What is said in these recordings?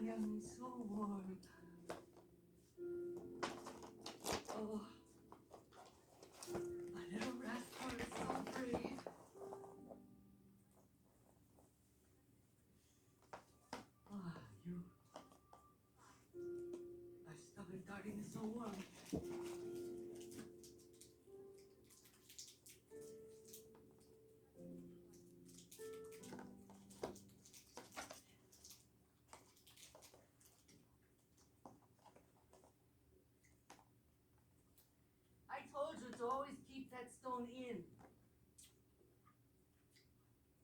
Kayang is so warm. Oh, my little rascal is so brave. Ah, you. My stubborn darling is so warm. I told you to always keep that stone in.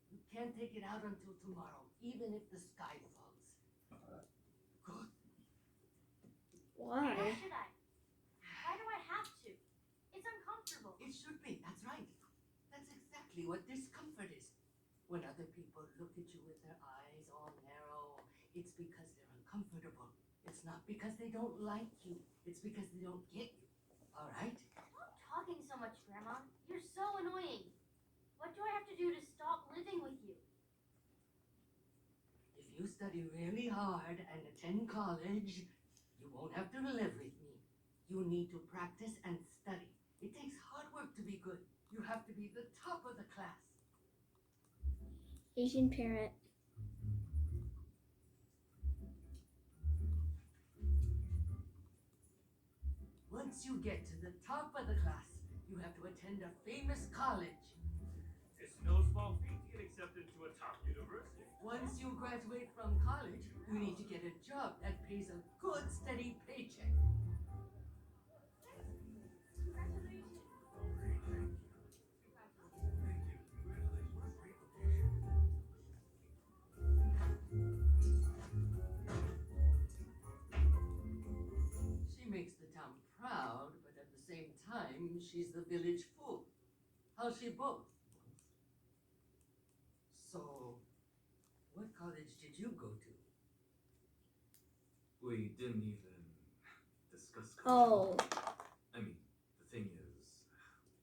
You can't take it out until tomorrow, even if the sky falls. Good. Why? Why should I? Why do I have to? It's uncomfortable. It should be, that's right. That's exactly what discomfort is. When other people look at you with their eyes all narrow, it's because they're uncomfortable. It's not because they don't like you. It's because they don't get you. All right? Stop talking so much, Grandma. You're so annoying. What do I have to do to stop living with you? If you study really hard and attend college, you won't have to live with me. You need to practice and study. It takes hard work to be good. You have to be the top of the class. Asian parent. Once you get to the top of the class, you have to attend a famous college. It's no small feat to get accepted to a top university. Once you graduate from college, you need to get a job that pays a good, steady paycheck. She makes the town proud, but at the same time, she's the village fool. How's she both? So, what college did you go to? We didn't even discuss Oh. I mean, the thing is,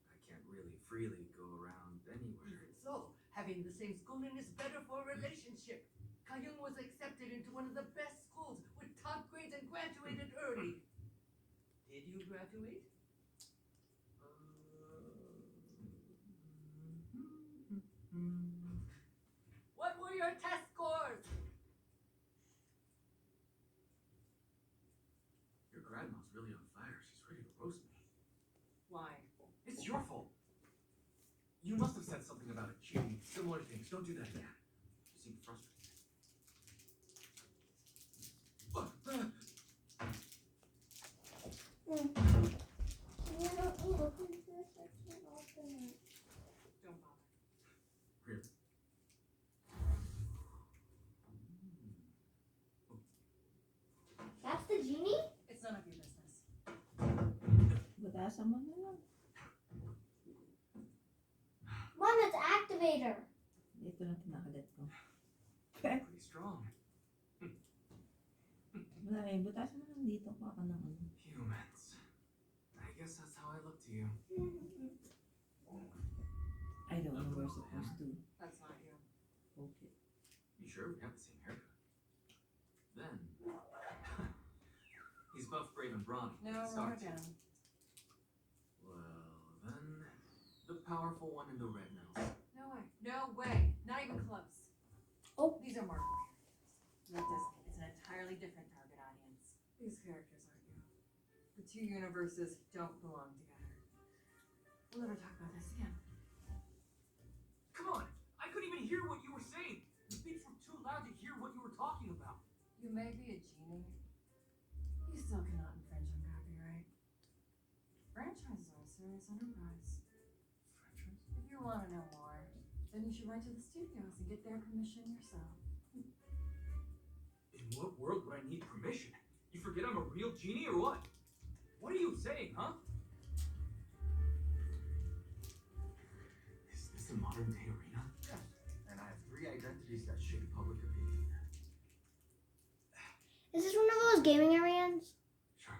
I can't really freely go around anywhere. Even so, having the same schooling is better for a relationship. Kayung was accepted into one of the best schools with top grades and graduated early. Did you graduate? What were your test scores? Your grandma's really on fire. She's ready to roast me. Why? It's your fault. You must have said something about it cheating. Similar things. Don't do that again. You seem frustrated. Don't bother. Really? That's the genie? It's none of your business. Butasan mo na lang. Mom, that's activator. Ito na kinakagat ko. Pretty strong. Wala eh, butasan mo lang dito pa ako ng ano. Humans. I guess that's how I look to you. I don't know where we're supposed to That's not you. poke it. You sure we have the same haircut? Then he's buff, brave, and brawny. No, Start wrong to. again. Well, then the powerful one in the red nose. No way. No way. Not even close. Oh. These are Marvel characters. Not Disney. It's an entirely different target audience. These characters aren't you. The two universes don't belong together. We'll never talk about this again. Come on! I couldn't even hear what you were saying. The beeps were too loud to hear what you were talking about. You may be a genie. You still cannot infringe on copyright. Franchises are a serious enterprise. Franchise? If you want to know more, then you should write to the studios and get their permission yourself. In what world would I need permission? You forget I'm a real genie or what? What are you saying, huh? Is this a modern day arena? Yes. And I have 3 identities that shape public opinion. Is this one of those gaming arenas? Sure.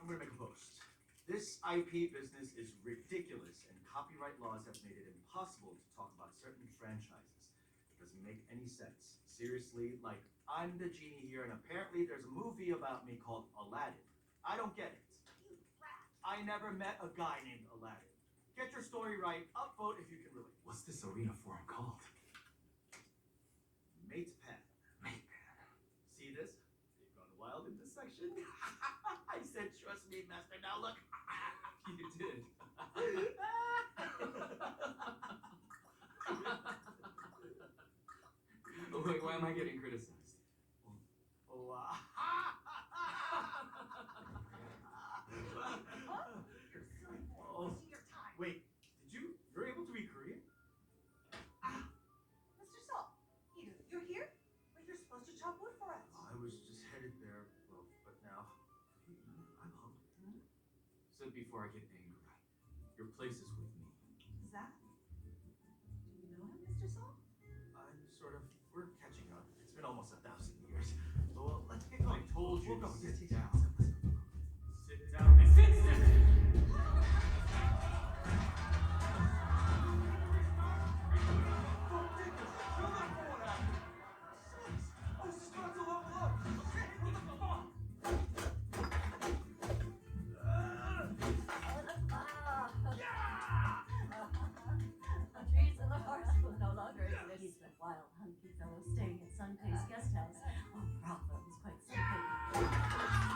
I'm gonna make a post. This IP business is ridiculous, and copyright laws have made it impossible to talk about certain franchises. Doesn't make any sense. Seriously, like, I'm the genie here, and apparently there's a movie about me called Aladdin. I don't get it. You rat. I never met a guy named Aladdin. Get your story right. Upvote if you can relate. What's this arena form called? Mate Pen. Mate Pen. See this? They've gone wild in this section. I said, trust me, Master. Now look. You did. Oh, wait, why am I getting criticized? Oh, You're silly boy. Wasting your time. Wait, you're able to read Korean? Mr. Salt, you're here? But you're supposed to chop wood for us. I was just headed there, well, but now, I'm hungry. Said before I get angry, your place is with me. Is that? Do you know him, Mr. Salt? We're catching up. It's been almost 1,000 years. Well, let's get going. I told you We'll go. to sit Yeah, down. Sit down. Sit down. The trees and the forest will no longer exist. He's the wild, hunky fellow staying at Sunpay's guest house. Oh, problems, quite simply.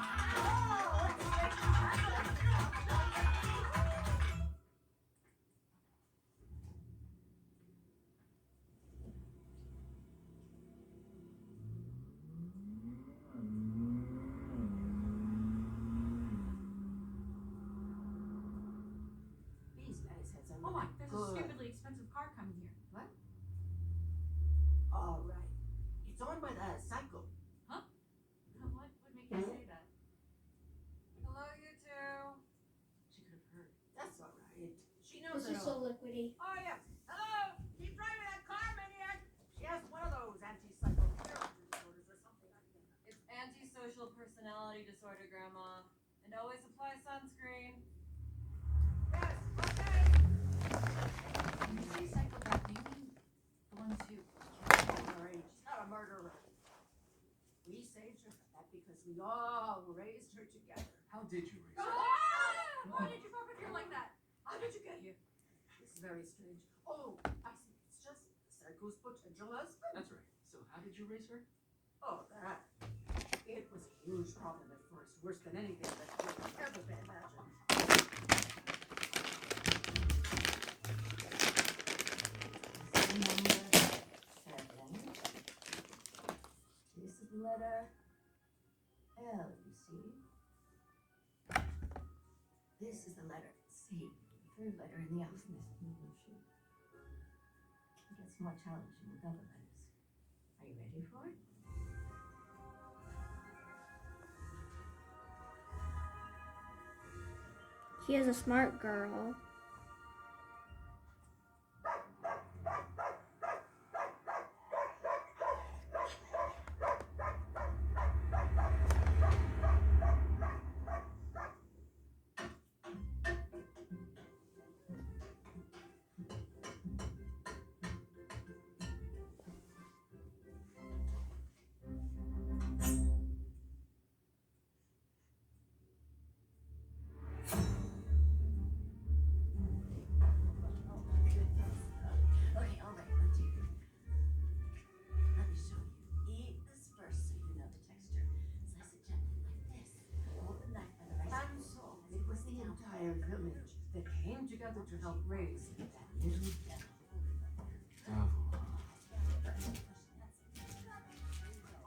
These guys had some Oh my, there's a good. stupidly expensive car coming here. What? All right. It's owned by the Psycho. What would make you say that? Hello, you two. She could have heard. That's all right. She knows This it is all. so liquidy. Oh, yes. Hello. Keep driving that car, maniac. She has one of those anti-psycho character disorders or something like that. It's antisocial personality disorder, Grandma. And always apply sunscreen. Yes. Okay. When you say psychopath, do you mean the ones who kill people or She's not a murderer. We saved her from that because we all raised her together. How did you raise her? Why did you fuck with her like that? How did you get here? This is very strange. Oh, I see. It's just Psycho's potential husband. That's right. So how did you raise her? Oh, that. It was a huge problem at first, worse than anything that could ever been imagined. Number 7. This is the letter L, you see? This is the letter C, the third letter in the alphabet. It gets more challenging with other letters. Are you ready for it? He is a smart girl. Okay, all right, let's do it. Let me show you. Eat this first so you know the texture. Slice it gently like this. Hold the knife by the right and so. And it was the entire village that came together to help raise that little devil. Devil.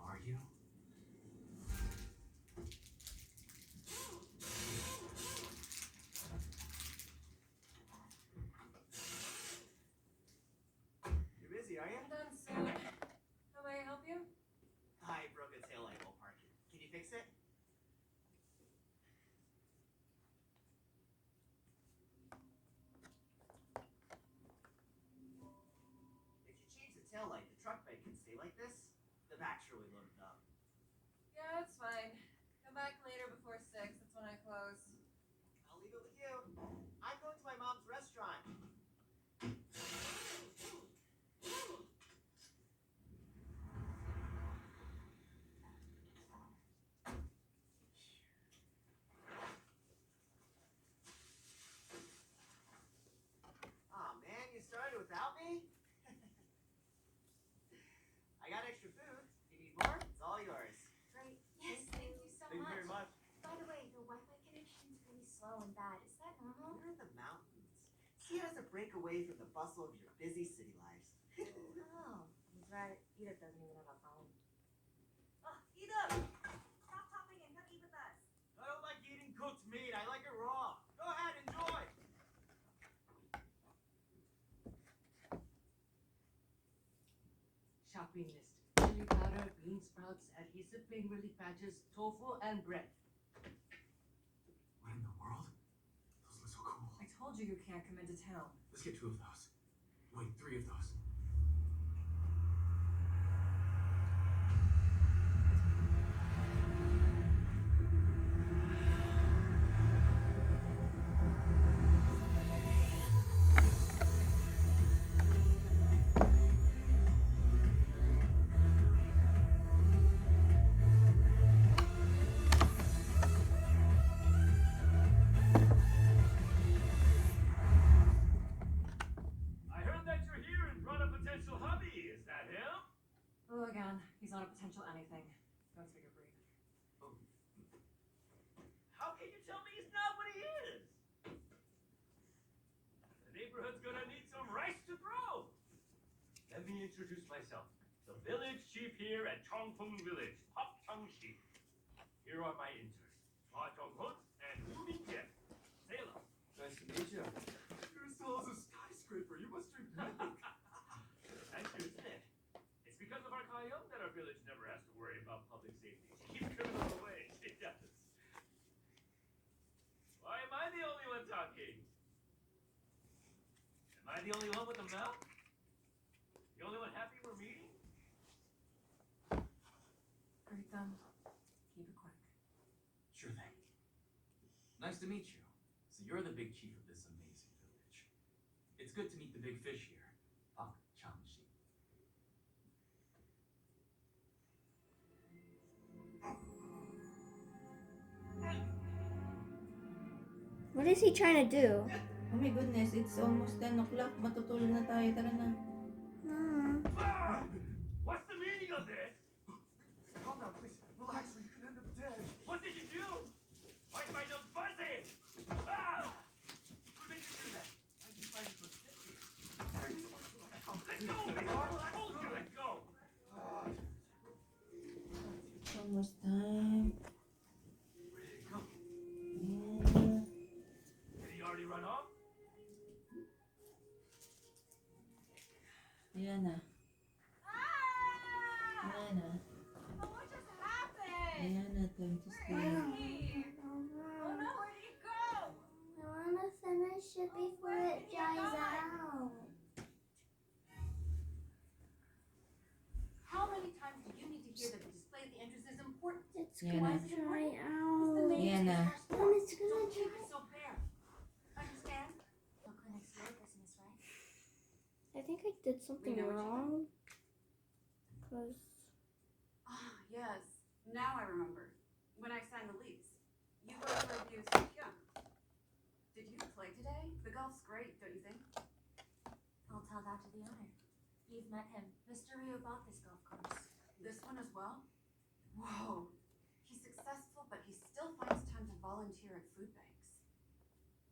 Are you? You're busy, are you? I'm done soon. How may I help you? I broke a tail light while parking. Can you fix it? If you change the tail light, the truck bed can stay like this. The back's really loaded up. Yeah, that's fine. Come back later before 6. That's when I close. I'll leave it with you. I'm going to my mom's restaurant. extra food. You need more? It's all yours. Great. Yes, thank you so Thank you very much. By the way, the Wi-Fi connection's really slow and bad. Is that normal? We're in the mountains. See it as a break away from the bustle of your busy city lives. Oh, he's right. Edith doesn't even have a phone. Oh, Edith! Stop talking and come eat with us. I don't like eating cooked meat. I like it raw. Go ahead, enjoy. Shopping list. Chili powder, bean sprouts, adhesive pain relief patches, tofu, and bread. What in the world? Those look so cool. I told you can't come into town. Let's get 2 of those. Wait, 3 of those. I heard that you're here and brought a potential hubby. Is that him? Oh, again, he's not a potential anything. Go take a break. How can you tell me he's not what he is? The neighborhood's gonna need some rice to grow. Let me introduce myself. The village chief here at Chongpeng Village, Pop Chung Shi. Here are my interns, Ma Chong-hun and Wu Ming-jian. Say hello. Nice to meet you. You're as tall as a skyscraper. You must drink milk. Thank you, isn't it? It's because of our Kayong that our village never has to worry about public safety. She keeps criminals away. She does. Why am I the only one talking? Am I the only one with a mouth? The only one happy we're meeting? Great then. Keep it quick. Sure thing. Nice to meet you. So you're the big chief of this amazing village. It's good to meet the big fish here, Pak Chang-shi. What is he trying to do? Oh my goodness, it's almost 10 o'clock. Matutulog na tayo. Tara na. Ah! What's the meaning of this? Calm down, please. Relax, or you could end up dead. What did you do? Why is my nose buzzing? Ah! Who made you do that? I decided to sit here. Let go! I told you, let go! It's almost time. Where did it go? Yeah. Did he already run off? Ayan na. Ah! Ayan na. Oh, what just happened? Ayan na. Time to sleep. Hey! Oh no, where did it go? I want to finish it before it dries out. How many times do you need to hear that the display at the entrance is important? It's Yeah, gonna no. dry It's the out. main Yeah, no. business of our Mom, store. it's gonna Don't keep dry. it so bare. Understand? No clinic's your business, right? I think I did something know what you wrong. Cause Ah, yes. Now I remember. When I signed the lease, you were to review Sookyung. Did you play today? The golf's great, don't you think? I'll tell that to the owner. You've met him. Mr. Ryu bought this golf course. This one as well? Whoa. He's successful, but he still finds time to volunteer at food banks.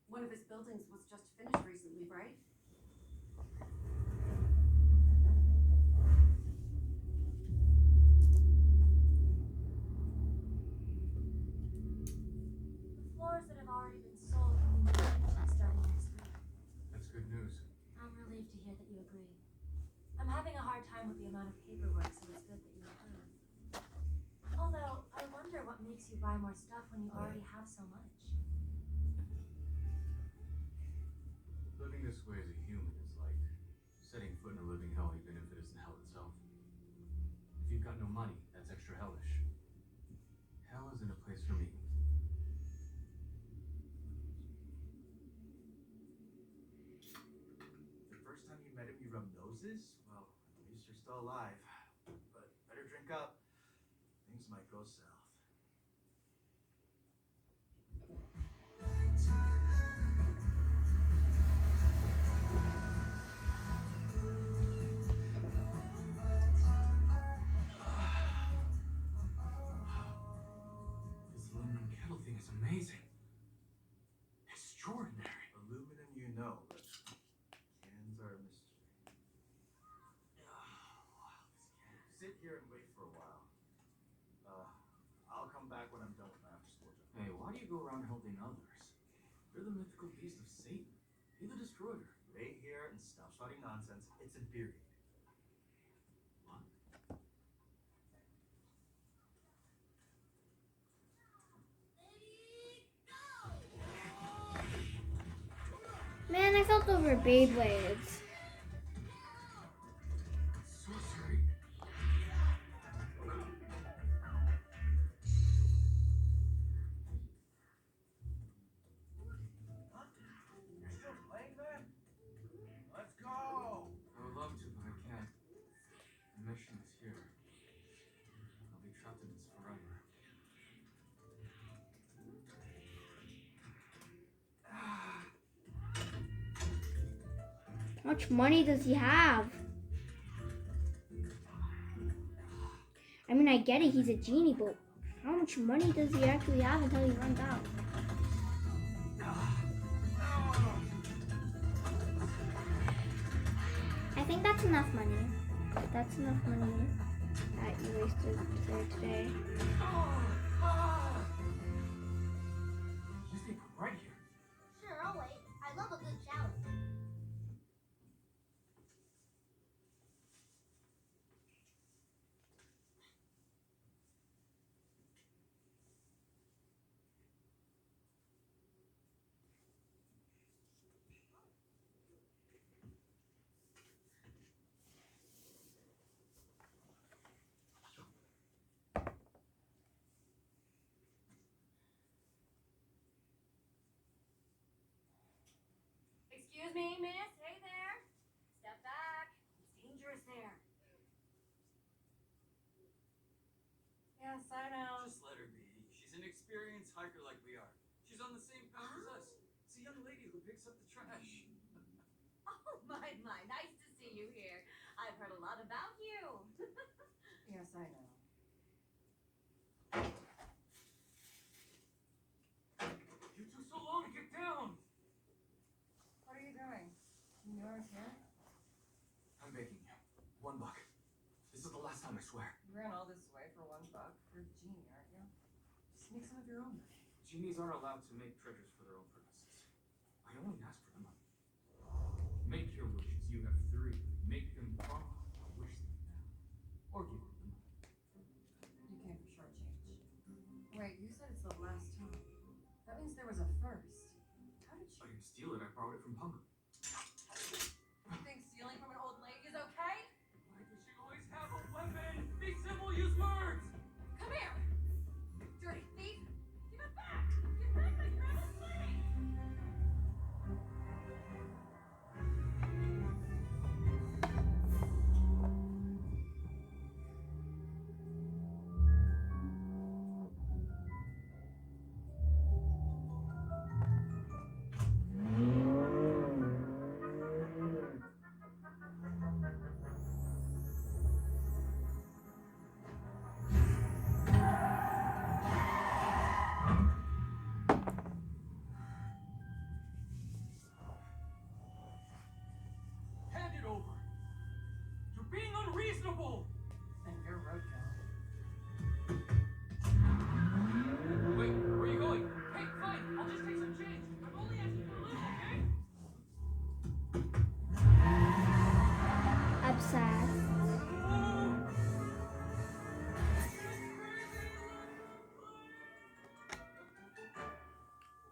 One of his buildings was just finished recently, right? The floors that have already been sold will be moved starting next week. That's good news. I'm relieved to hear that you agree. I'm having a hard time with the amount of paperwork, so it's good that you approve. Although, I wonder what makes you buy more stuff when you already have so much. Living this way as a human is like setting foot in a living hell, even if it isn't hell itself. If you've got no money, that's extra hellish. Hell isn't a place for me. The first time you met him, you rubbed noses? Well, at least you're still alive. But better drink up. Things might go south. Hey, why do you go around helping others? You're the mythical beast of Satan. Be the destroyer. Lay here and stop shouting nonsense. It's infuriating. What? Man, I felt over Beyblades. Sorcery. You're still playing that? Let's go! I would love to, but I can't. The mission is here. I'll be trapped in this forever. How much money does he have? I mean, I get it, he's a genie, but how much money does he actually have until he runs out? I think that's enough money. That's enough money that you wasted there today. You stay put right here. Sure, I'll wait. I love a good challenge. Excuse me, miss. Hey there. Step back. It's dangerous there. Yes, I know. Just let her be. She's an experienced hiker like we are. She's on the same path as us. It's a young lady who picks up the trash. Oh, my. Nice to see you here. I've heard a lot about you. Yes, I know. You took so long to get down. What are you doing? You knew I was here? I'm begging you. $1. This is the last time, I swear. You ran all this way for $1. You're a genie, aren't you? Just make some of your own money. Genies aren't allowed to make treasures for their own purposes. I only ask for the money. Make your wishes. You have 3. Make them all. Wish them now. Or give them the money. You came for short change. Wait, you said it's the last time. That means there was a first. How did I you... didn't steal it. I borrowed it from Punga. You think stealing from an old lady is okay? Why does she always have a weapon? Be civil. Use words. Come here! Dirty thief! Give it back! Give back my grandma's money! Hand it over. You're being unreasonable. And your road girl. Wait, where are you going? Hey, fine. I'll just take some change. I'm only asking for a little, okay? Obsessed.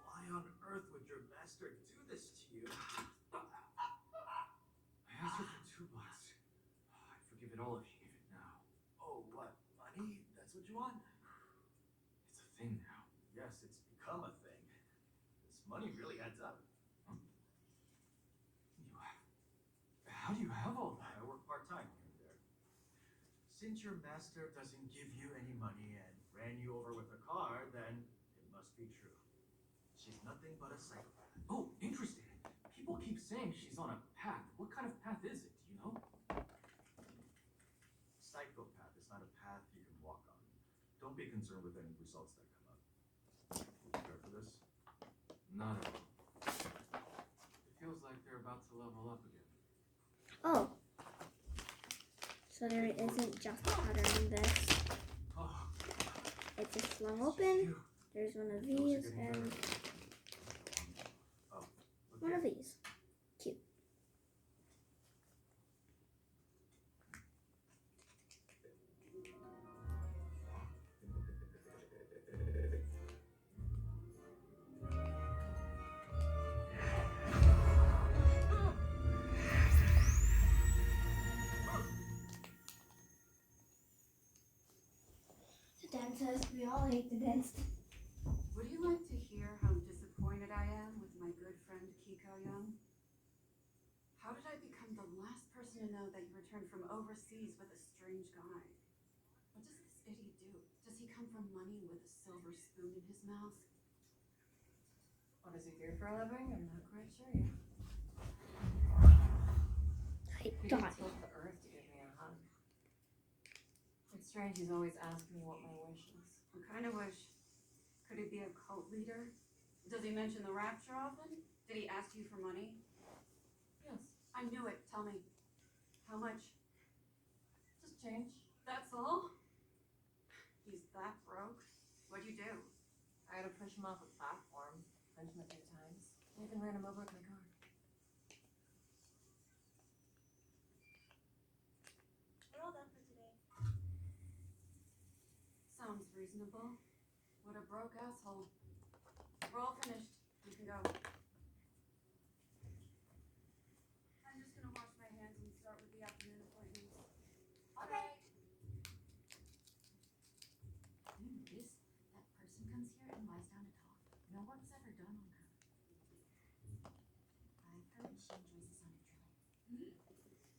Why on earth would your master do this to you? I asked her for $2. I'd forgive it all if you give it now. Oh, what? Money? That's what you want? It's a thing now. Yes, it's become a thing. This money really adds up. How do you have all that? I work part-time here and there. Since your master doesn't give you any money and ran you over with a car, then it must be true. She's nothing but a psychopath. Oh, interesting. People keep saying she's on a path. What kind of path is it? Do you know? Psychopath is not a path you can walk on. Don't be concerned with any results that come up. Prepare for this? Not at all. It feels like they're about to level up again. Oh. So there isn't just a pattern in this. Oh, It's just flung open. There's one of Also these getting and better. Oh, one of okay. these. Cute. The dentist. We all hate the dentist. Would you like to hear how disappointed I am with my good friend Kiko Young? How did I become the last person to know that you returned from overseas with a strange guy? What does this idiot do? Does he come from money with a silver spoon in his mouth? What does he do for a living? I'm not quite sure yet. I He got didn't tilt the earth to give me a hug. It's strange he's always asking me what my wish is. What kind of wish? Could he be a cult leader? Does he mention the rapture often? Did he ask you for money? Yes. I knew it. Tell me. How much? Just change. That's all? He's that broke? What'd you do? I had to push him off a platform, punch him a few times. I even ran him over with my car. We're all done for today. Sounds reasonable. What a broke asshole. We're all finished. You can go. I'm just gonna wash my hands and start with the afternoon appointments. Okay. You notice that person comes here and lies down to talk. No work's ever done on her. I've heard she enjoys the sound of drilling. So creepy.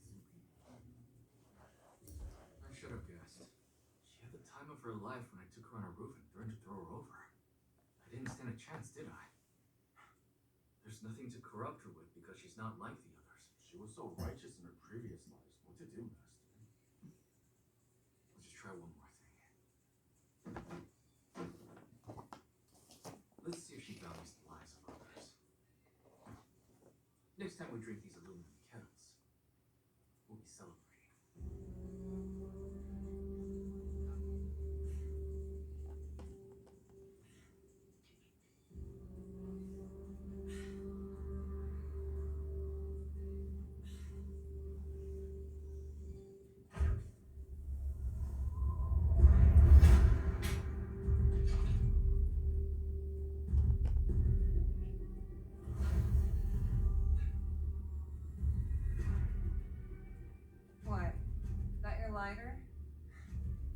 I should have guessed. She had the time of her life when I took her on a roof and threatened to throw her over. I didn't stand a chance, did I? There's nothing to corrupt her with because she's not like the others. She was so righteous in her previous lives. What to do, Master? Let's just try one more thing. Let's see if she values the lives of others. Next time we drink these aluminum kettles, we'll be celebrating. What? That your lighter?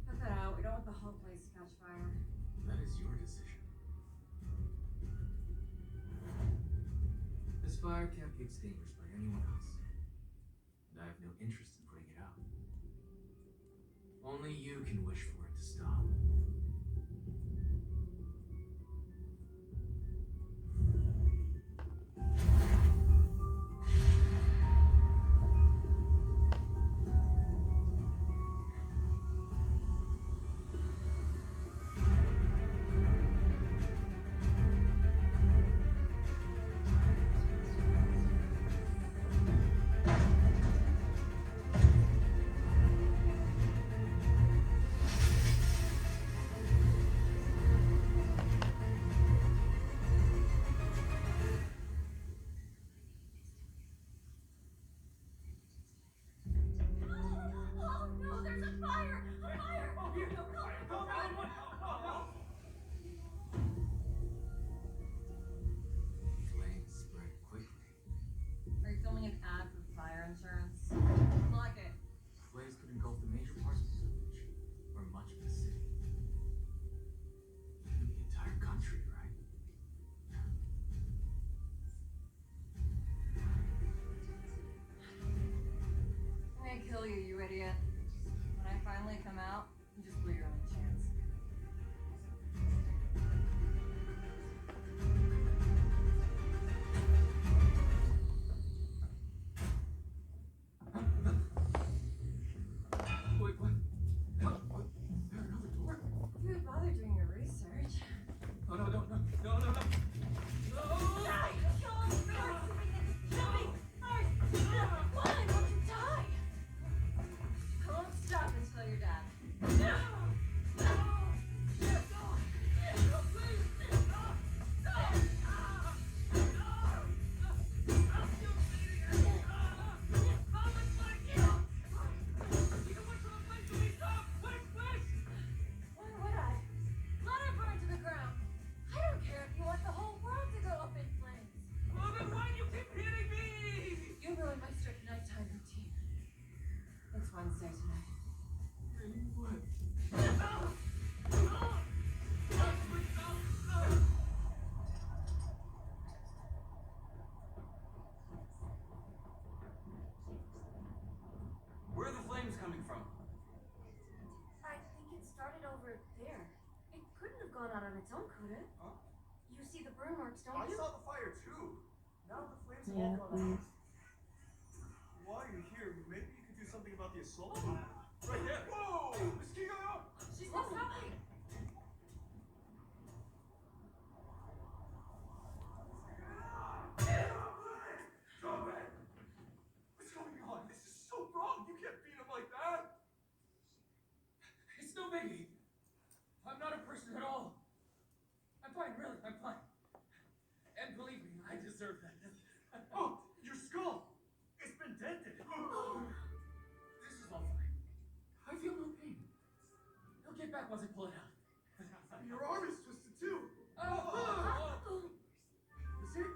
Put that out. We don't want the whole place to catch fire. That is your decision. This fire can't be extinguished by anyone else. And I have no interest in putting it out. Only you can wish for it to stop. gone out on its own, could it? Huh? You see the burn marks, don't I you? saw the fire too. Now the flames have Yeah, all gone please. out. While you're here, maybe you could do something about the assault? Right there. Whoa! Miss Kiga! She's not stopping. Stop it! What's going on? This is so wrong. You can't beat him like that. It's no biggie. I'm not a person at all. I'm fine, really, I'm fine. And believe me, I deserve that. Oh, your skull! It's been dented. This is all fine. I feel no pain. He'll get back once I pull it out. Your arm is twisted too. You see?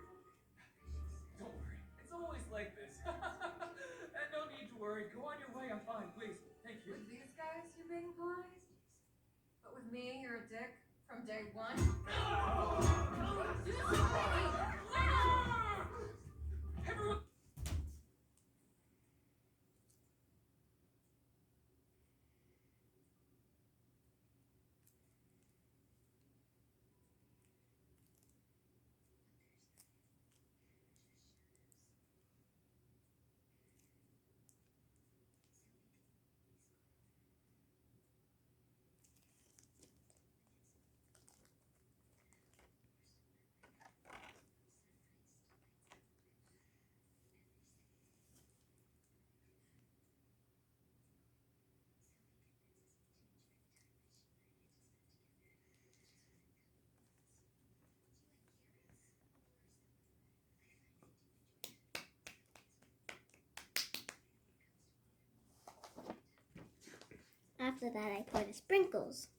Don't worry. It's always like this. And no need to worry. Go on your way. I'm fine, please. Thank you. With these guys, you're being polite. But with me, you're a dick from day one. Everyone. After that, I put the sprinkles.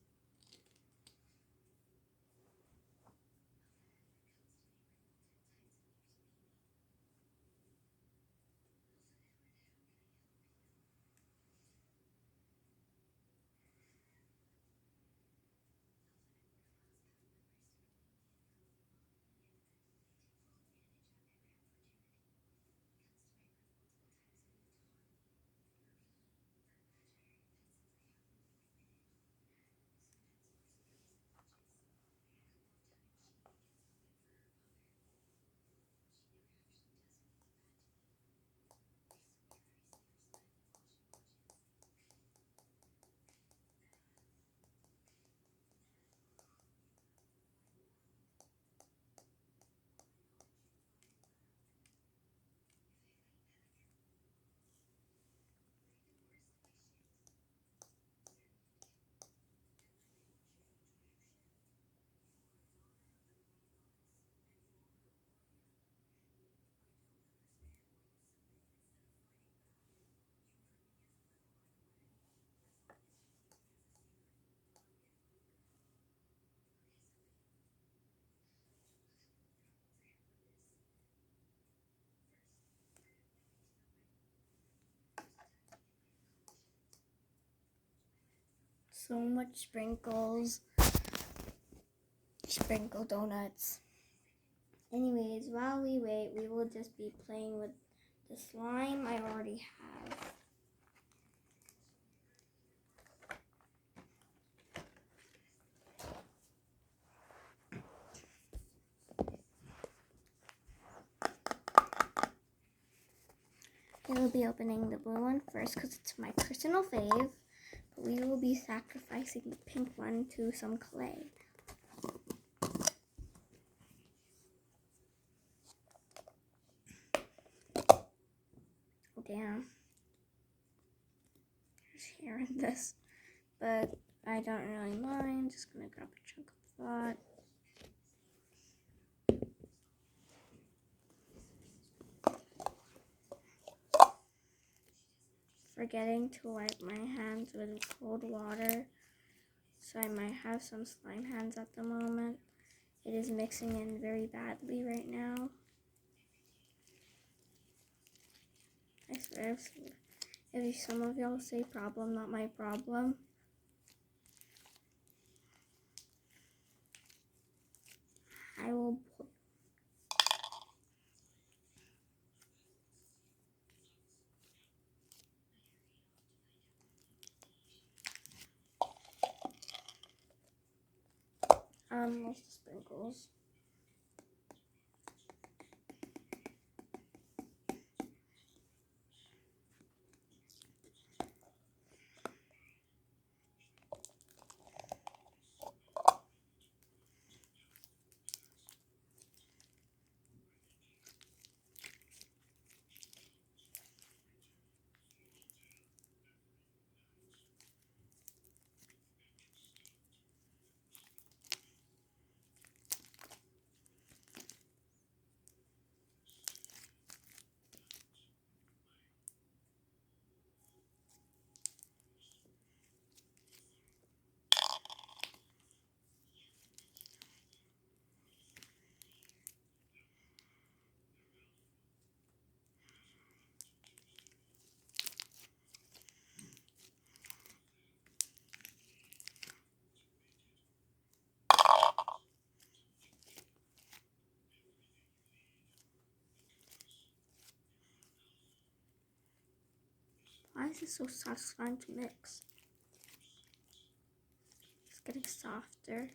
So much sprinkles. Sprinkle donuts. Anyways, while we wait, we will just be playing with the slime I already have. We will be opening the blue one first because it's my personal fave. But we will be sacrificing the pink one to some clay. Oh damn. There's hair in this. But I don't really mind. Just gonna grab a chunk of that. Forgetting to wipe my hands with cold water, so I might have some slime hands at the moment. It is mixing in very badly right now. I swear, if some of y'all say problem, not my problem. I will put Most sprinkles. Why is it so satisfying to mix? It's getting softer.